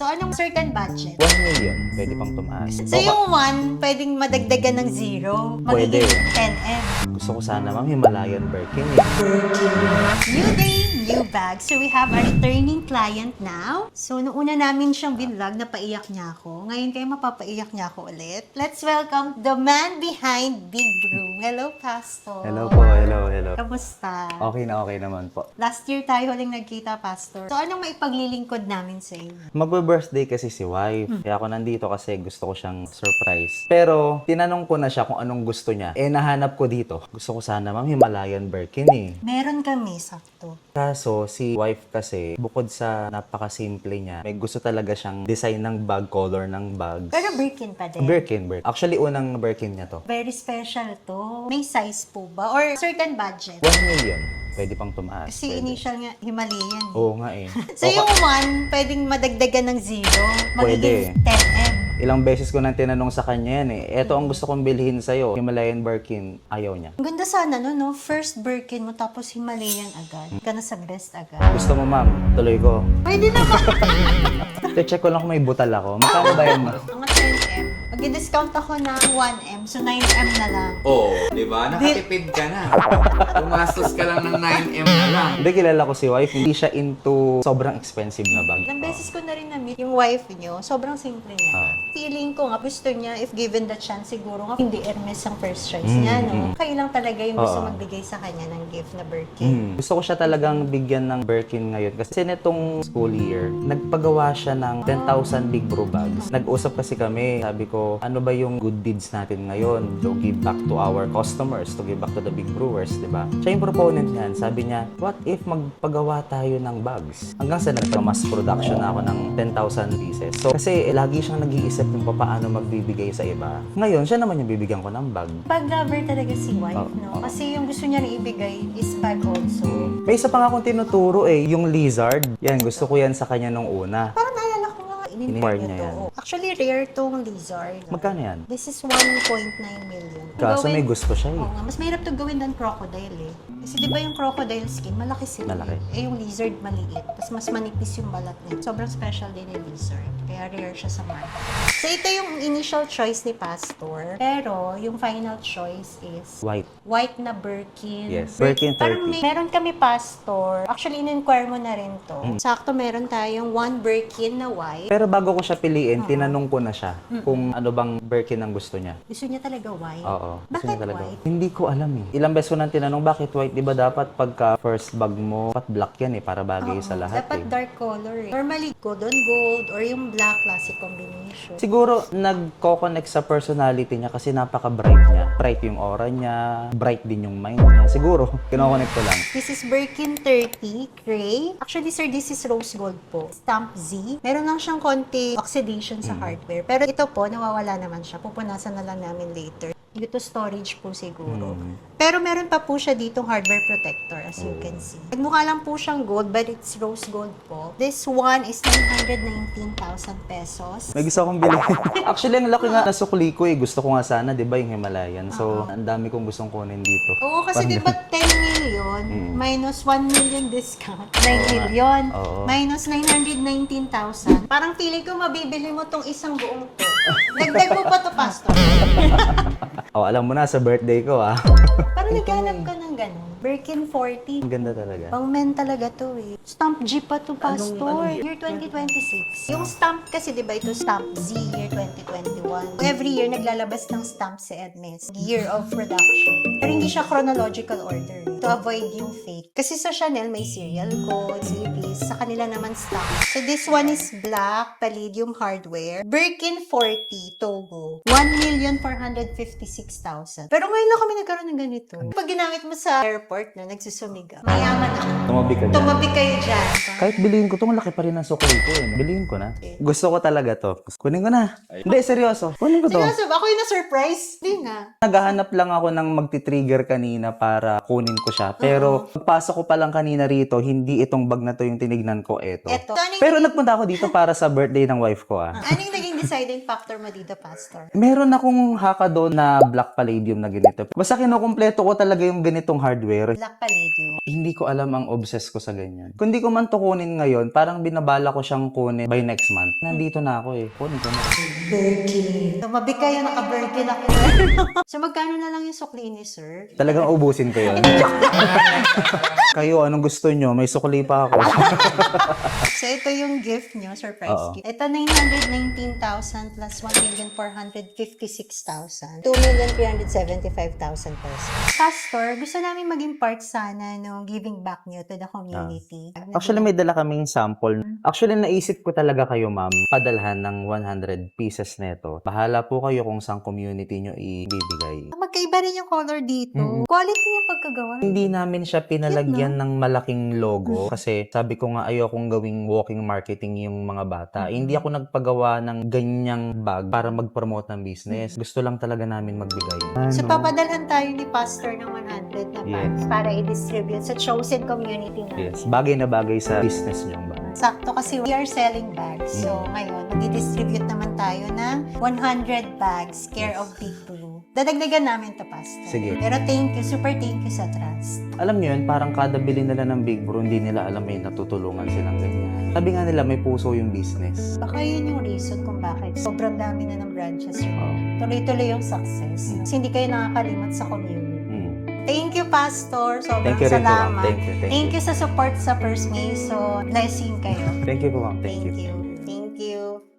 So, anong certain budget? 1 million, pwede pang tumaas. So, yung 1, pwedeng madagdagan ng 0. Pwede. Magiging 10M. Gusto ko sana, ma'am, Himalayan Birkin. New day, new bag. So, we have our returning client now. So, nung una namin siyang vlog, napaiyak niya ako. Ngayon kayo mapapaiyak niya ako ulit. Let's welcome the man behind Big Brew. Hello, Pastor. Hello po, hello. Kamusta? Okay naman po. Last year tayo huling nagkita, Pastor. So, anong maipaglilingkod namin sa inyo? Magbe-birthday kasi si wife. Kaya ako nandito kasi gusto ko siyang surprise. Pero, tinanong ko na siya kung anong gusto niya. Nahanap ko dito. Gusto ko sana, ma'am, Himalayan Birkin eh. Meron kami, sakto. Kaso, si wife kasi, bukod sa napaka-simple niya, may gusto talaga siyang design ng bag, color ng bags. Pero Birkin pa din. Birkin. Actually, unang Birkin niya to. Very special to. May size po ba? Or certain budget? 1 million. Pwede pang tumaas. Kasi Pwede. initial nga, Himalayan. Oo nga eh. So yung 1, pwedeng madagdagan ng 0. Magiging 10M. Ilang beses ko nang tinanong sa kanya yan eh. Ito ang gusto kong bilhin sa'yo. Himalayan Birkin. Ayaw niya. Ang ganda sana no? First Birkin mo tapos Himalayan agad. Ka na sa best agad. Gusto mo, ma'am? Tuloy ko. Pwede naman. Check ko lang kung may butal ako. Magkano ba yan, ma'am? Mga 10M. Mag-discount ako ng 1M. So 9M na lang. Oo, di ba? Nakatipid ka na. Tumastos ka lang ng 9M na lang. Hindi, kilala ko si wife. Hindi siya into sobrang expensive na bag. Ilang beses ko na rin na-meet yung wife niyo. Sobrang simple niya. Feeling ko nga, gusto niya, if given the chance, siguro nga, hindi Hermes ang first choice niya, no? Kayo lang talaga yung gusto magbigay sa kanya ng gift na Birkin. Gusto ko siya talagang bigyan ng Birkin ngayon. Kasi nitong school year, nagpagawa siya ng 10,000 Big Brew bags. Nag-usap kasi kami. Sabi ko, ano ba yung good deeds natin ngayon to give back to our customers, to give back to the big brewers, di ba? Siya yung proponent niyan. Sabi niya, what if magpagawa tayo ng bags? Hanggang sa nagpa-mass production na ako ng 10,000 pieces. So, kasi lagi siyang nag-iisip kung paano magbibigay sa iba. Ngayon, siya naman yung bibigyan ko ng bag. Bag lover talaga si wife, Oo, no? oo. Kasi yung gusto niya na ibigay is bag also. May isa pa nga akong tinuturo eh, yung lizard. Yan, gusto ko yan sa kanya nung una. Parang naalala ko nga, in-inquire niya niya yan. to. Actually, rare tong lizard. Magkano yan? This is 1.9 million. Kaso may Gawin- gusto siya eh. Oo nga, mas mahirap to gawin than crocodile eh. Kasi di ba yung crocodile skin, malaki sila. Malaki. Eh yung lizard maliit. Tapos mas manipis yung balat niya. Sobrang special din yung lizard. Kaya rare siya sa market. So ito yung initial choice ni Pastor. Pero yung final choice is White. white na Birkin. Yes. Birkin 30. Parang meron kami, Pastor. Actually, in-inquire mo na rin to. Sakto, meron tayong one Birkin na white. Pero bago ko siya piliin, tinanong ko na siya kung ano bang Birkin ang gusto niya. Gusto niya talaga white. Oo. Gusto Bakit niya talaga. white? Hindi ko alam eh. Ilang beses ko nang tinanong, bakit white? Di ba dapat pagka first bag mo, dapat black yan eh, para bagay sa lahat Dapat eh. dark color eh. Normally, gold on gold or yung black classic combination. Siguro, nagko-connect sa personality niya kasi napaka-bright niya. Bright yung aura niya, bright din yung mind niya. Siguro, kinoconnect ko lang. This is Birkin 30 gray. Actually, sir, this is rose gold po. Stamp Z. Meron lang siyang konti oxidation sa hardware. Pero ito po, nawawala naman siya. Pupunasan na lang namin later. Dito storage po siguro. Pero meron pa po siya ditong hardware protector as you can see. Nagmukha lang po siyang gold but it's rose gold po. This one is 919,000 pesos. May gusto akong bilhin. Actually, ang laki nga nasukli ko eh. Gusto ko nga sana, di ba, yung Himalayan. So, ang dami kong gustong kunin dito. Oo, kasi di ba 10 million minus 1 million discount, 9 million Oo. minus 919,000. Parang feeling ko mabibili mo tong isang buong to. Dagdag mo pa to, Pastor. Oh, alam mo na, sa birthday ko ah. Parang naghanap ka ng ganun. Birkin 40. Ang ganda talaga. Pang men talaga to eh. Stamp G pa to, Pastor. Year 2026. Yung stamp kasi, di ba, ito stamp Z, year 2021. Every year, naglalabas ng stamp si Hermes. Year of production. Pero hindi siya chronological order. To avoid yung fake. Kasi sa Chanel, may serial code, series. Sa kanila naman stamp. So this one is black, palladium hardware. Birkin 40, Togo. 1,456,000. Pero ngayon lang kami nagkaroon ng ganito. Pag ginamit mo sa airport na nagsusumiga, mayaman ako. Tumabi ka dyan. Tumabi kayo dyan. Kahit bilhin ko to, ang laki pa rin ng sukli ko eh. Bilhin ko na. Gusto ko talaga to. Kunin ko na. Hindi, seryoso. Kunin ko to. Seryoso, ako yung na-surprise. Hindi nga. Naghahanap lang ako ng magti-trigger kanina para kunin ko siya. Pero pagpasok ko pa lang kanina rito, hindi itong bag na to yung tinignan ko. Eto. Eto. Pero nagpunta ako dito para sa birthday ng wife ko ah. Anong naging deciding factor mo dito, Pastor? Meron akong hakado na Black Palladium na ganito. Basta kinukumpleto ko talaga yung ganitong hardware. Black Palladium. Hindi ko alam ang obsess ko sa ganyan. Kung di ko man to kunin ngayon, parang binabala ko siyang kunin by next month. Nandito na ako eh. Kunin ko na. Birkin. Tumabi kayo, naka-Birkin ako. So, magkano na lang yung sukli ni sir? Talagang ubusin ko yun. Kayo, anong gusto nyo? May sukli pa ako. So, ito yung gift nyo, surprise Oo. gift. Ito, 919,000 plus 1,456,000. 2,375,000 pesos. Pastor, gusto namin maging part sana ng giving back nyo to the community. Actually, may dala kaming sample. Actually, naisip ko talaga kayo, ma'am, padalhan ng 100 pieces neto. Bahala po kayo kung saan community nyo ibibigay. Magkaiba rin yung color dito. Quality yung pagkagawa. Hindi namin siya pinalagyan ng malaking logo kasi sabi ko nga ayokong gawing walking marketing yung mga bata. Hindi ako nagpagawa ng ganyang bag para mag-promote ng business. Gusto lang talaga namin magbigay. So, papadalhan tayo ni Pastor ng 100 na bags Yes. para i-distribute sa chosen community na. Yes, bagay na bagay sa business nyo ba? Sakto kasi we are selling bags. So, ngayon, mag-distribute naman tayo ng 100 bags, care of Big Blue. Dadagdagan namin to, Pastor. Sige. Pero thank you, super thank you sa trust. Alam nyo yun, parang kada bili nila ng Big Bro, hindi nila alam may natutulungan silang ganyan. Sabi nga nila, may puso yung business. Baka yun yung reason kung bakit sobrang dami na ng branches yun. Tuloy-tuloy yung success. Kasi hindi kayo nakakalimot sa community. Thank you, Pastor. Sobrang Thank you rin po, ma'am. salamat. Thank you. Thank you sa support sa First May. So, blessing kayo. Thank you po, ma'am. Thank you. Thank you.